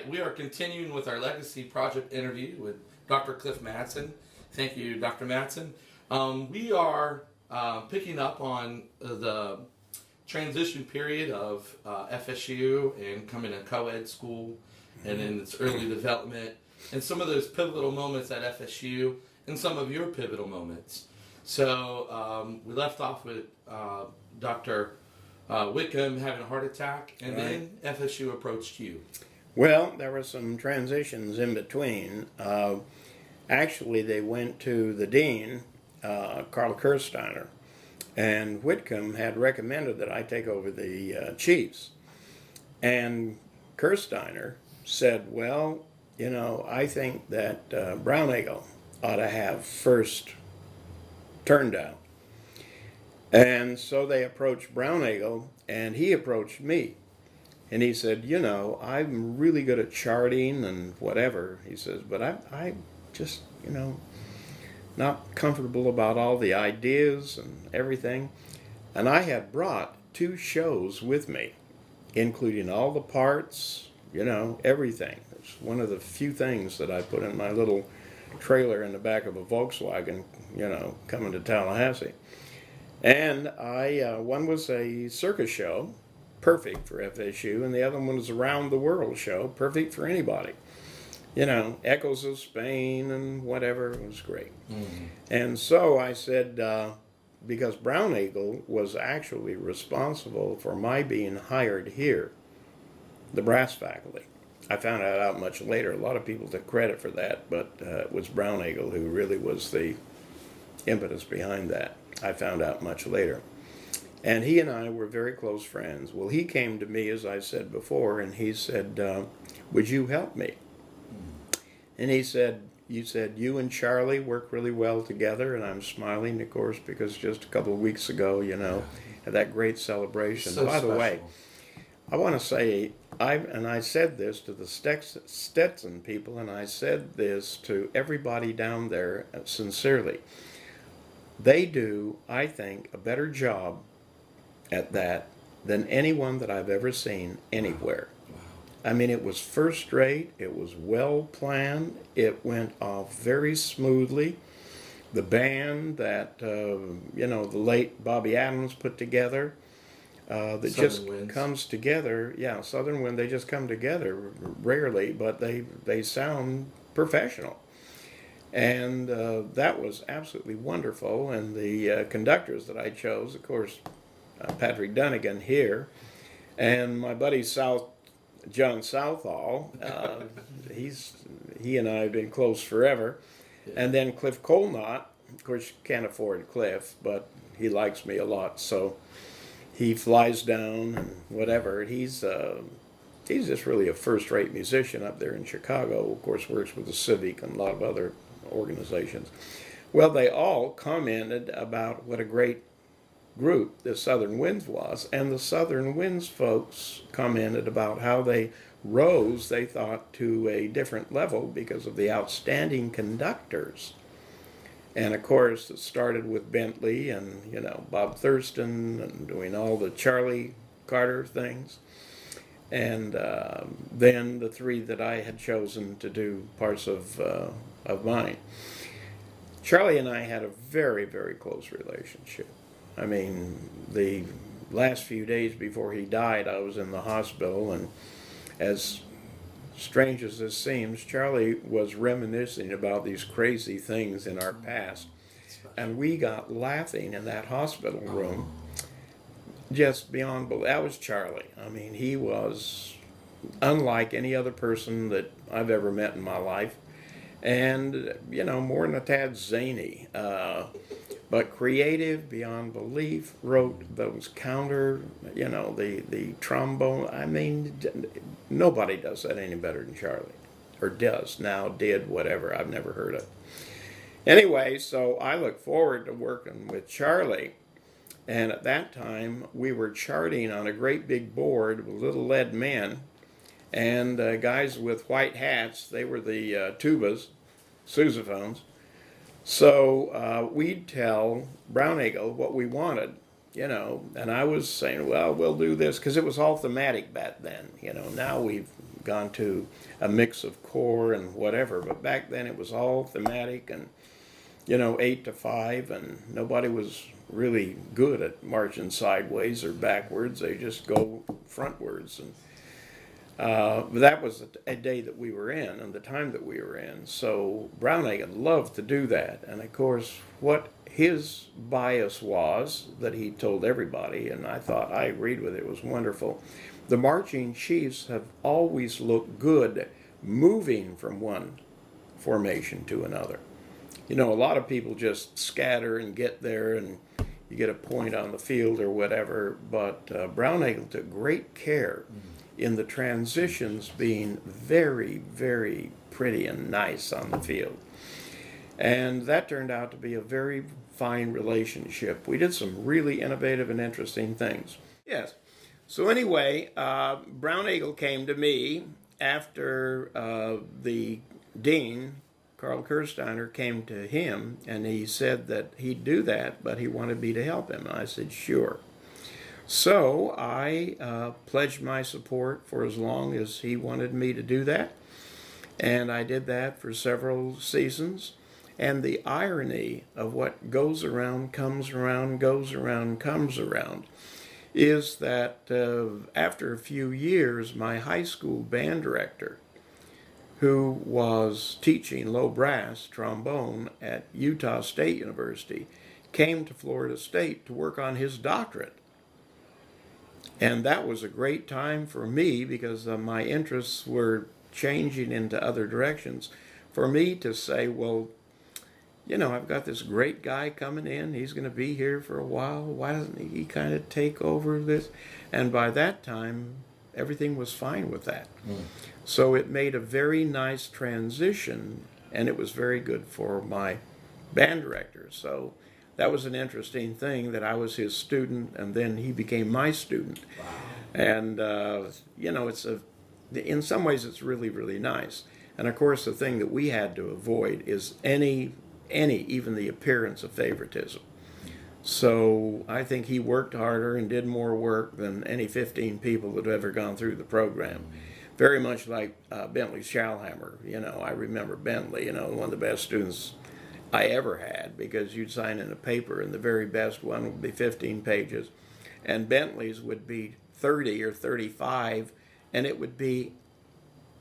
we are continuing with our Legacy Project interview with Dr. Cliff Madsen. Thank you, Dr. Madsen. We are picking up on the transition period of FSU and coming to co-ed school and in its early development and some of those pivotal moments at FSU and some of your pivotal moments. So we left off with Dr. Whitcomb having a heart attack, and then FSU approached you. Well, there were some transitions in between. Actually, they went to the dean, Carl Kirsteiner, and Whitcomb had recommended that I take over the Chiefs. And Kirsteiner said, well, you know, I think that Brown Eagle ought to have first turn down. And so they approached Brown Eagle, and he approached me. And he said, you know, I'm really good at charting and whatever, he says, but I just, you know, not comfortable about all the ideas and everything. And I had brought 2 shows with me, including all the parts, you know, everything. It's one of the few things that I put in my little trailer in the back of a Volkswagen, you know, coming to Tallahassee. And one was a circus show, perfect for FSU, and the other one was a round the world show, perfect for anybody. You know, Echoes of Spain and whatever, it was great. Mm-hmm. And so I said, because Brown Eagle was actually responsible for my being hired here, the brass faculty. I found that out much later. A lot of people took credit for that, but it was Brown Eagle who really was the impetus behind that. I found out much later. And he and I were very close friends. Well, he came to me, as I said before, and he said, would you help me? And he said, you and Charlie work really well together, and I'm smiling, of course, because just a couple of weeks ago, you know, had that great celebration. So By the special. way, I want to say, I said this to the Stetson people, and I said this to everybody down there sincerely. They do, I think, a better job at that than anyone that I've ever seen anywhere. I mean, it was first rate, it was well planned, it went off very smoothly. The band that, you know, the late Bobby Adams put together, that Southern just Winds. comes together. Yeah, Southern Wind, they just come together rarely, but they sound professional. And that was absolutely wonderful. And the conductors that I chose, of course, Patrick Dunnigan here, and my buddy John Southall. He and I have been close forever. Yeah. And then Cliff Colnott, of course, can't afford Cliff, but he likes me a lot, so he flies down and whatever. He's just really a first-rate musician up there in Chicago. Of course, works with the Civic and a lot of other organizations. Well, they all commented about what a great group the Southern Winds was, and the Southern Winds folks commented about how they rose, they thought, to a different level because of the outstanding conductors. And of course, it started with Bentley and, you know, Bob Thurston and doing all the Charlie Carter things. And then the 3 that I had chosen to do parts of mine. Charlie and I had a very, very close relationship. I mean, the last few days before he died, I was in the hospital, and as strange as this seems, Charlie was reminiscing about these crazy things in our past, and we got laughing in that hospital room. Just beyond belief. That was Charlie. I mean, he was unlike any other person that I've ever met in my life. And, you know, more than a tad zany. But creative beyond belief, wrote those counter, you know, the trombone. I mean, nobody does that any better than Charlie. Or does now, did, whatever. I've never heard of. Anyway, so I look forward to working with Charlie. And at that time, we were charting on a great big board with little lead men. And guys with white hats, they were the tubas, sousaphones. So we'd tell Brown Eagle what we wanted, you know. And I was saying, well, we'll do this, because it was all thematic back then. You know, now we've gone to a mix of core and whatever. But back then it was all thematic and, 8 to 5, and nobody was really good at marching sideways or backwards. They just go frontwards. And but that was a day that we were in and the time that we were in. So Brownagel loved to do that. And of course, what his bias was that he told everybody, and I thought I agreed with it, was wonderful. The marching chiefs have always looked good moving from one formation to another. A lot of people just scatter and get there and you get a point on the field or whatever, but Brownagel took great care in the transitions being very, very pretty and nice on the field. And that turned out to be a very fine relationship. We did some really innovative and interesting things. Yes. So anyway, Brownagel came to me after the dean, Carl Kirsteiner, came to him, and he said that he'd do that, but he wanted me to help him. And I said, sure. So I pledged my support for as long as he wanted me to do that. And I did that for several seasons. And the irony of what goes around, comes around, goes around, comes around, is that after a few years, my high school band director, who was teaching low brass trombone at Utah State University, came to Florida State to work on his doctorate. And that was a great time for me because my interests were changing into other directions. For me to say, well, I've got this great guy coming in. He's going to be here for a while. Why doesn't he kind of take over this? And by that time, everything was fine with that. So it made a very nice transition, and it was very good for my band director. So that was an interesting thing, that I was his student, and then he became my student. Wow. And, in some ways it's really, really nice. And of course, the thing that we had to avoid is even the appearance of favoritism. So I think he worked harder and did more work than any 15 people that have ever gone through the program. Very much like Bentley Schallhammer. I remember Bentley, one of the best students I ever had, because you'd sign in a paper and the very best one would be 15 pages, and Bentley's would be 30 or 35, and it would be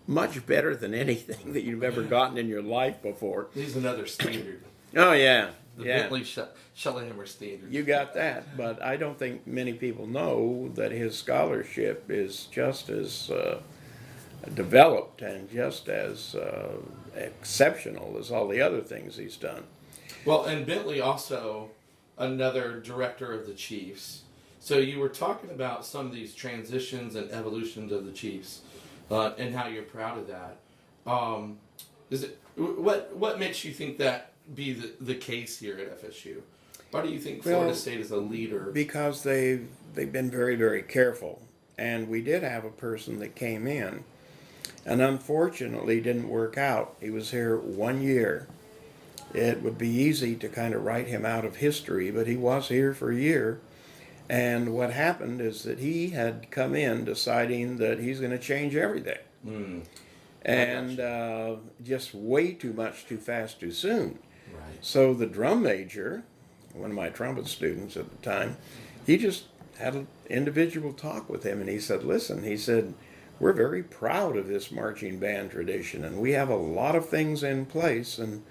much better than anything that you've ever gotten in your life before. He's another standard. Oh, yeah. The yeah. Bentley Schellhammer standard. You got that, but I don't think many people know that his scholarship is just as developed and just as exceptional as all the other things he's done. Well, and Bentley also another director of the Chiefs. So you were talking about some of these transitions and evolutions of the Chiefs, and how you're proud of that. What makes you think that be the case here at FSU? Why do you think Florida State is a leader? Because they've been very, very careful. And we did have a person that came in and unfortunately didn't work out. He was here 1 year. It would be easy to kind of write him out of history, but he was here for a year. And what happened is that he had come in deciding that he's going to change everything. And just way too much, too fast, too soon. Right. So the drum major, one of my trumpet students at the time, he just had an individual talk with him, and he said, listen, he said, we're very proud of this marching band tradition, and we have a lot of things in place, and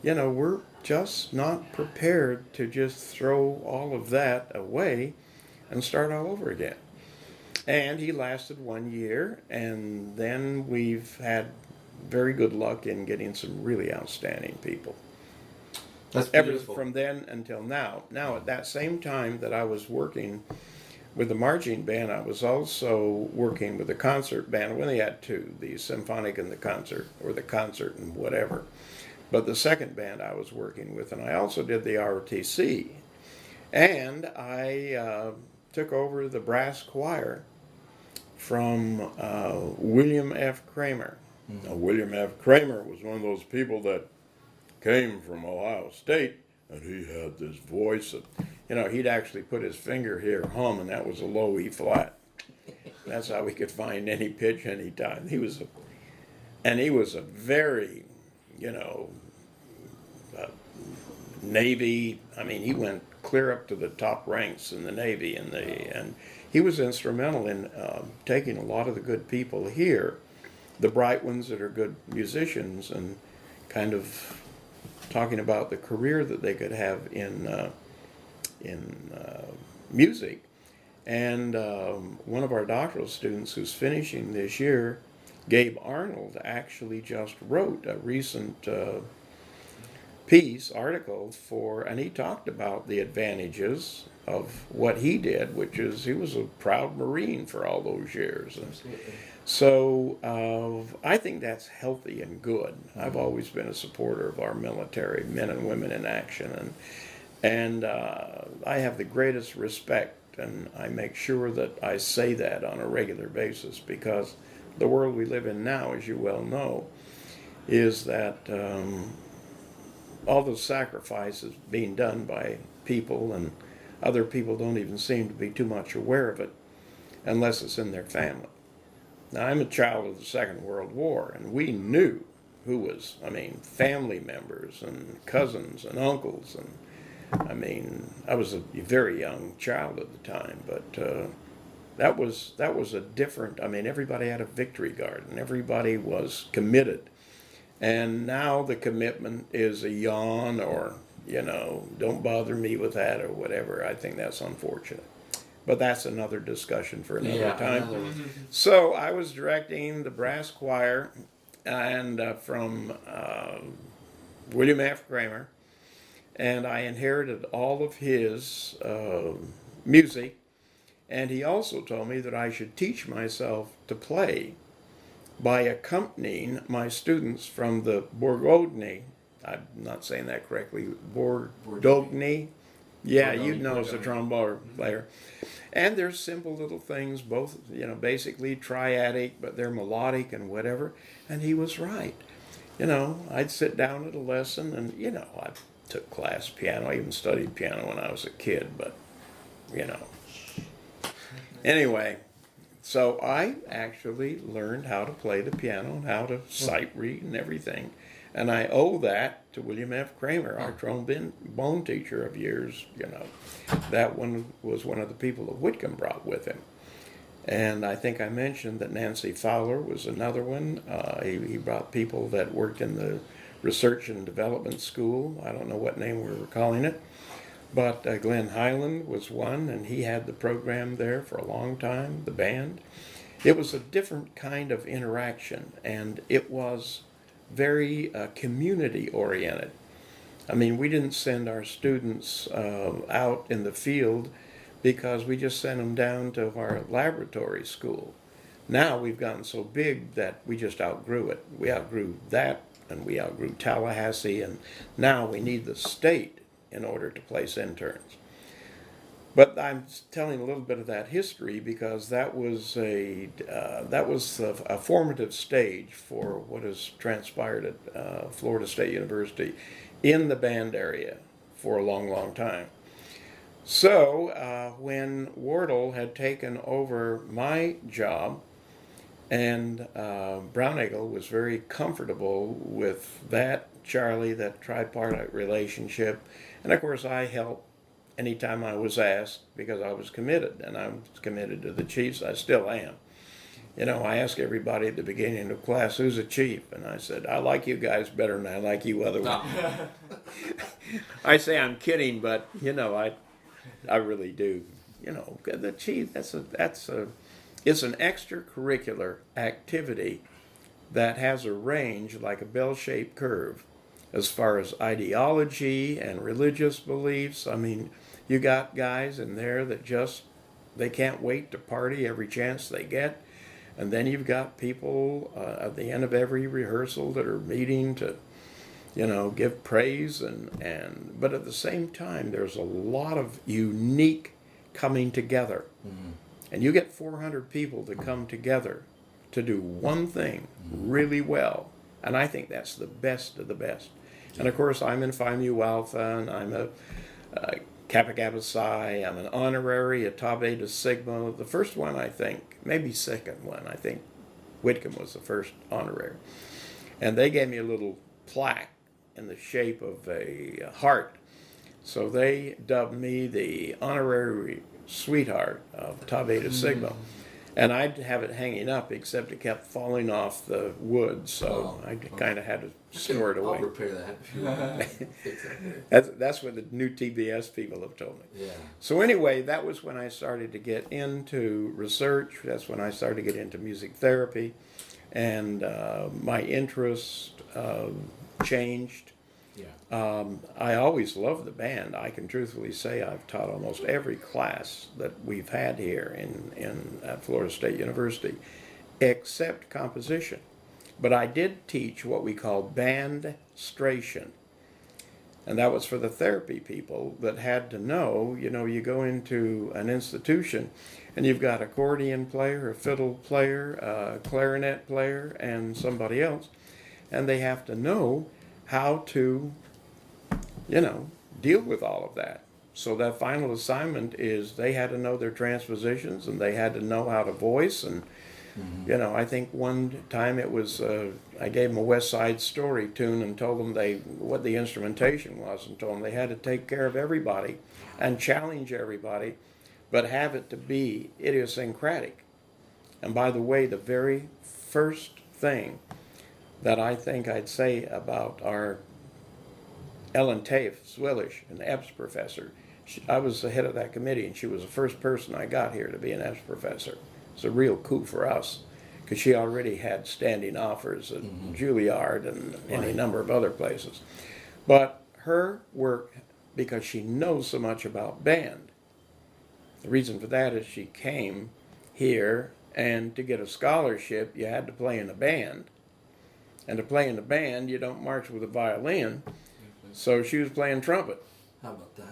we're just not prepared to just throw all of that away and start all over again. And he lasted 1 year, and then we've had very good luck in getting some really outstanding people. That's beautiful. From then until now. Now, at that same time that I was working with the marching band, I was also working with the concert band. We only had two, the symphonic and the concert, or the concert and whatever. But the second band I was working with, and I also did the ROTC. And I took over the brass choir from William F. Kramer. Now, William F. Kramer was one of those people that came from Ohio State, and he had this voice of, he'd actually put his finger here, hum, and that was a low E flat. That's how we could find any pitch anytime. He was a very, you know, uh, Navy. I mean, he went clear up to the top ranks in the Navy, and he was instrumental in taking a lot of the good people here, the bright ones that are good musicians, and kind of talking about the career that they could have in music. And one of our doctoral students who's finishing this year, Gabe Arnold, actually just wrote a recent article and he talked about the advantages of what he did, which is he was a proud Marine for all those years. Absolutely. So I think that's healthy and good. I've always been a supporter of our military, men and women in action, and I have the greatest respect, and I make sure that I say that on a regular basis, because the world we live in now, as you well know, is that all those sacrifices being done by people, and other people don't even seem to be too much aware of it unless it's in their family. Now, I'm a child of the Second World War, and we knew who was, family members and cousins and uncles, and I was a very young child at the time, but that was a different, everybody had a victory garden, everybody was committed. And now the commitment is a yawn, or, don't bother me with that or whatever. I think that's unfortunate. But that's another discussion for another time. So I was directing the brass choir, and from William F. Kramer, and I inherited all of his music. And he also told me that I should teach myself to play by accompanying my students from the Borgogni. I'm not saying that correctly. Borgogni. Yeah, you know as a trombone player. And they're simple little things, both, basically triadic, but they're melodic and whatever. And he was right. I'd sit down at a lesson, and, I took class piano. I even studied piano when I was a kid, but, Anyway, so I actually learned how to play the piano and how to sight read and everything. And I owe that to William F. Kramer, our trombone teacher of years. That one was one of the people that Whitcomb brought with him. And I think I mentioned that Nancy Fowler was another one. He brought people that worked in the Research and Development School. I don't know what name we were calling it. But Glenn Highland was one, and he had the program there for a long time, the band. It was a different kind of interaction, and it was very community-oriented. We didn't send our students out in the field because we just sent them down to our laboratory school. Now we've gotten so big that we just outgrew it. We outgrew that, and we outgrew Tallahassee, and now we need the state in order to place interns. But I'm telling a little bit of that history because that was a formative stage for what has transpired at Florida State University in the band area for a long, long time. So when Wardle had taken over my job, and Brown Eagle was very comfortable with that, Charlie, that tripartite relationship. And of course I helped anytime I was asked because I was committed, and I was committed to the Chiefs. I still am. I ask everybody at the beginning of class, who's a Chief? And I said, I like you guys better than I like you other ones. I say I'm kidding, but I really do. The Chief, it's an extracurricular activity that has a range like a bell-shaped curve as far as ideology and religious beliefs. You got guys in there that they can't wait to party every chance they get. And then you've got people at the end of every rehearsal that are meeting to, give praise. But at the same time, there's a lot of unique coming together. Mm-hmm. And you get 400 people to come together to do one thing really well. And I think that's the best of the best. And of course, I'm in Phi Mu Alpha, and I'm a Kappa Kappa Psi. I'm an honorary, a Tau Beta Sigma. The first one, I think, maybe second one. I think Whitcomb was the first honorary. And they gave me a little plaque in the shape of a heart. So they dubbed me the honorary sweetheart of Tau Beta Sigma. And I'd have it hanging up, except it kept falling off the wood, so I kind of had to store it away. I'll repair that if you want. Fix That's what the new TBS people have told me. Yeah. So anyway, that was when I started to get into research. That's when I started to get into music therapy, and my interest changed. Yeah. I always loved the band. I can truthfully say I've taught almost every class that we've had here at Florida State University, except composition. But I did teach what we call bandstration. And that was for the therapy people that had to know, you go into an institution and you've got an accordion player, a fiddle player, a clarinet player, and somebody else. And they have to know how to deal with all of that. So that final assignment is they had to know their transpositions and they had to know how to voice. And, I think one time it was, I gave them a West Side Story tune and told them what the instrumentation was and told them they had to take care of everybody and challenge everybody, but have it to be idiosyncratic. And by the way, the very first thing that I think I'd say about our Ellen Tafe Swillish, an EPS professor. I was the head of that committee, and she was the first person I got here to be an EPS professor. It's a real coup for us, because she already had standing offers at Juilliard and any number of other places. But her work, because she knows so much about band, the reason for that is she came here, and to get a scholarship, you had to play in a band. And to play in a band, you don't march with a violin. So she was playing trumpet. How about that?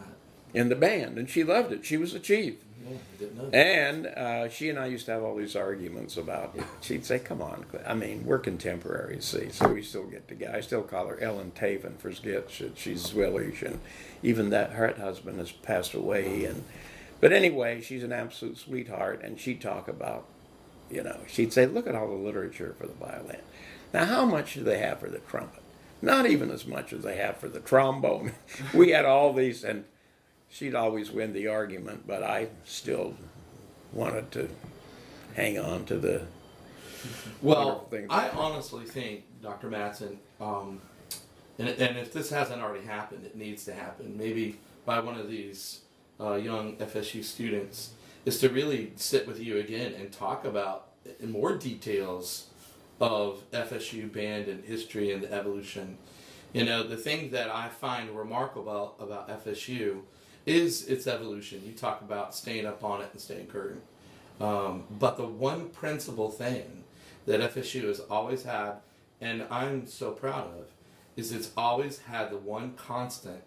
In the band, and she loved it. She was a chief. Yeah, I didn't know that. And she and I used to have all these arguments about it. She'd say, come on, I mean, we're contemporaries, see, so we still get together. I still call her Ellen Tafe and forget she's Swillish, and even that her husband has passed away. But anyway, she's an absolute sweetheart, and she'd talk about, she'd say, look at all the literature for the violin. Now, how much do they have for the trumpet? Not even as much as they have for the trombone. We had all these, and she'd always win the argument, but I still wanted to hang on to the Well, things. I honestly think, Dr. Madsen, and if this hasn't already happened, it needs to happen, maybe by one of these young FSU students, is to really sit with you again and talk about in more details of FSU band and history and the evolution. The thing that I find remarkable about FSU is its evolution. You talk about staying up on it and staying current. But the one principal thing that FSU has always had, and I'm so proud of, is it's always had the one constant,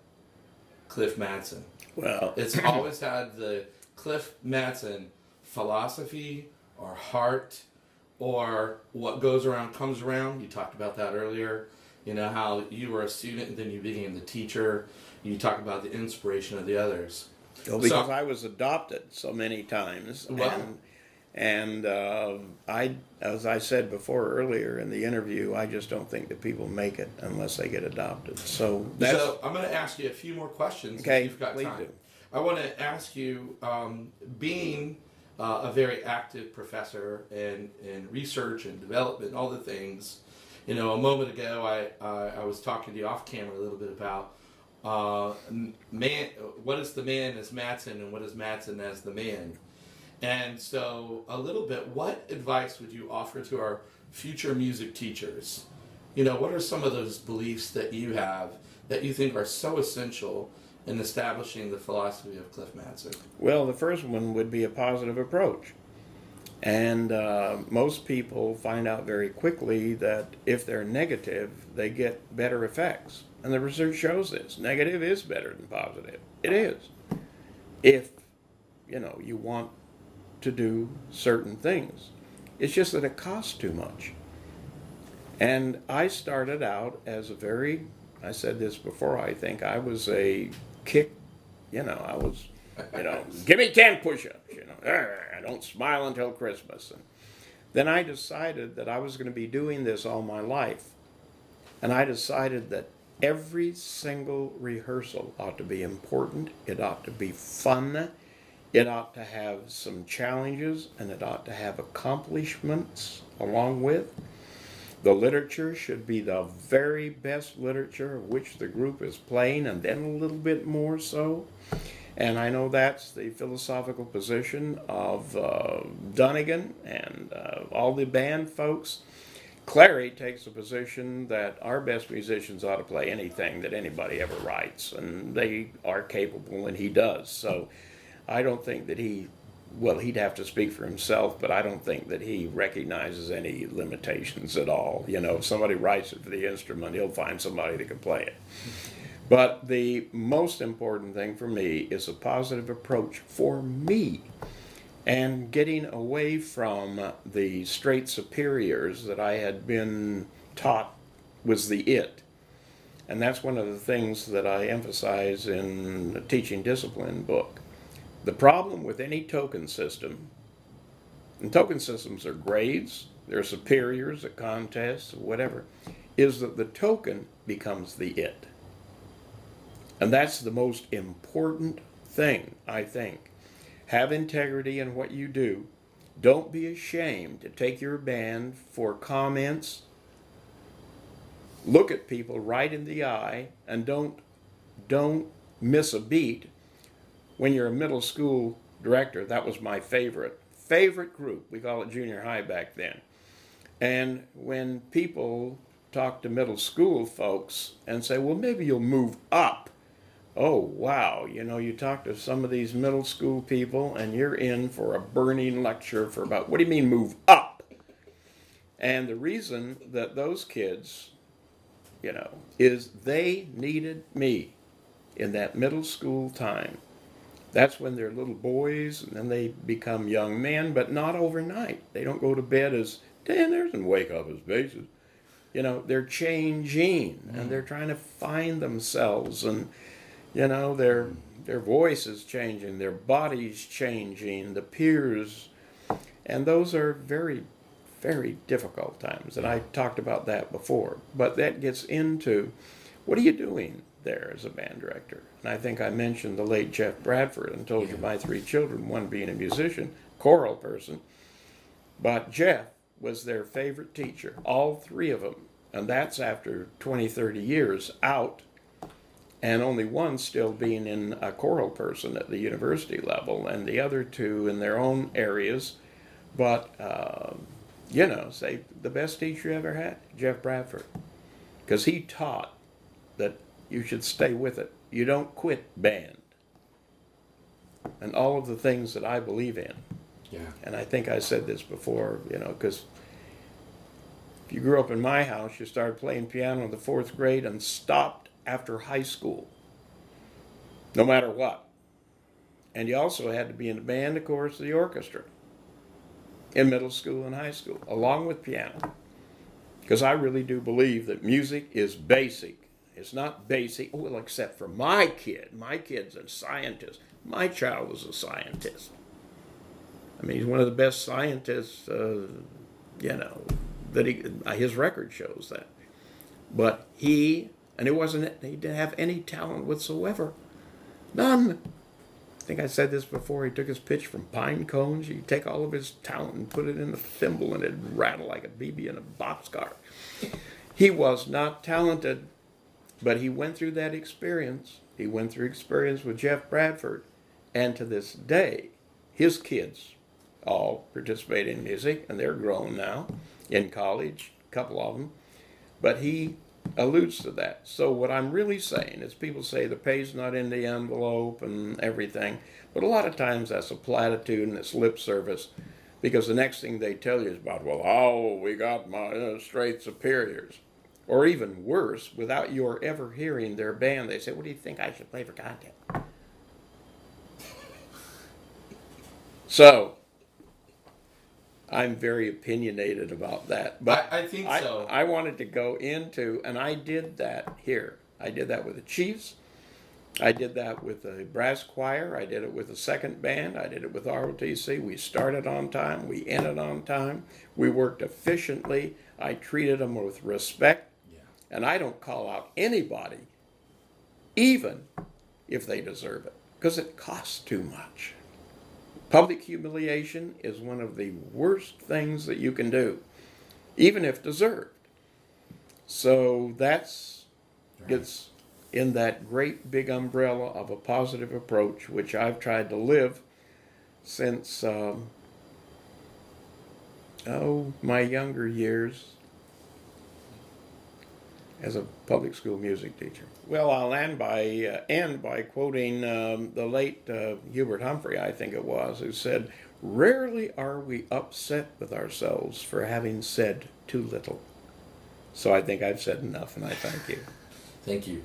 Cliff Madsen. Well, It's always had the Cliff Madsen philosophy or heart, or what goes around comes around. You talked about that earlier. How you were a student and then you became the teacher. You talk about the inspiration of the others. well, because I was adopted so many times. Wow. And as I said before earlier in the interview, I just don't think that people make it unless they get adopted. So I'm going to ask you a few more questions if okay. you've got Please time. do. I want to ask you, being a very active professor in research and development, all the things. A moment ago, I was talking to you off camera a little bit about what is the man as Madsen and what is Madsen as the man. And so a little bit, what advice would you offer to our future music teachers? What are some of those beliefs that you have that you think are so essential in establishing the philosophy of Cliff Madsen? Well, the first one would be a positive approach. And most people find out very quickly that if they're negative, they get better effects. And the research shows this. Negative is better than positive. It is. If, you want to do certain things. It's just that it costs too much. And I started out as I said this before, I think, I was a kick I was, give me 10 push-ups, I don't smile until Christmas. And then I decided that I was going to be doing this all my life. And I decided that every single rehearsal ought to be important. It ought to be fun. It ought to have some challenges, and it ought to have accomplishments along with. The literature should be the very best literature of which the group is playing, and then a little bit more so. And I know that's the philosophical position of Dunnigan and all the band folks. Clary takes the position that our best musicians ought to play anything that anybody ever writes, and they are capable, and he does. So I don't think that he'd have to speak for himself, but I don't think that he recognizes any limitations at all. If somebody writes it for the instrument, he'll find somebody that can play it. But the most important thing for me is a positive approach for me, and getting away from the straight superiors that I had been taught was the it. And that's one of the things that I emphasize in the Teaching Discipline book. The problem with any token system, and token systems are grades, they're superiors at contests, whatever, is that the token becomes the it. And that's the most important thing, I think. Have integrity in what you do. Don't be ashamed to take your band for comments. Look at people right in the eye, and don't miss a beat. When you're a middle school director, that was my favorite group. We call it junior high back then. And when people talk to middle school folks and say, well, maybe you'll move up. Oh, wow, you talk to some of these middle school people and you're in for a burning lecture for about, what do you mean move up? And the reason that those kids, is they needed me in that middle school time. That's when they're little boys, and then they become young men, but not overnight. They don't go to bed as tenors and wake up as basses. They're changing, and they're trying to find themselves, and their voice is changing, their body's changing, the peers, and those are very, very difficult times. And I talked about that before. But that gets into, what are you doing there as a band director? And I think I mentioned the late Jeff Bradford and told you my 3 children, one being a musician, choral person. But Jeff was their favorite teacher, all 3 of them. And that's after 20, 30 years out, and only one still being in a choral person at the university level, and the other 2 in their own areas. But, say the best teacher you ever had, Jeff Bradford, because he taught that you should stay with it. You don't quit band. And all of the things that I believe in. Yeah. And I think I said this before, because if you grew up in my house, you started playing piano in the 4th grade and stopped after high school, no matter what. And you also had to be in the band, of course, the orchestra, in middle school and high school, along with piano. Because I really do believe that music is basic. It's not basic, well, except for my kid. My kid's a scientist. My child was a scientist. I mean, he's one of the best scientists, that his record shows that. But he didn't have any talent whatsoever. None. I think I said this before. He took his pitch from pine cones. You take all of his talent and put it in a thimble and it'd rattle like a BB in a boxcar. He was not talented, but he went through that experience. He went through experience with Jeff Bradford. And to this day, his kids all participate in music, and they're grown now in college, a couple of them. But he alludes to that. So what I'm really saying is, people say the pay's not in the envelope and everything, but a lot of times that's a platitude and it's lip service, because the next thing they tell you is about, well, oh, we got my straight superiors. Or even worse, without your ever hearing their band, they say, what do you think I should play for content? So, I'm very opinionated about that. But I think so. I wanted to go into, and I did that here. I did that with the Chiefs. I did that with a brass choir. I did it with a second band. I did it with ROTC. We started on time. We ended on time. We worked efficiently. I treated them with respect. Yeah. And I don't call out anybody, even if they deserve it, because it costs too much. Public humiliation is one of the worst things that you can do, even if deserved. So that's gets in that great big umbrella of a positive approach, which I've tried to live since my younger years as a public school music teacher. Well, I'll end by quoting the late Hubert Humphrey, I think it was, who said, "Rarely are we upset with ourselves for having said too little." So I think I've said enough, and I thank you. Thank you.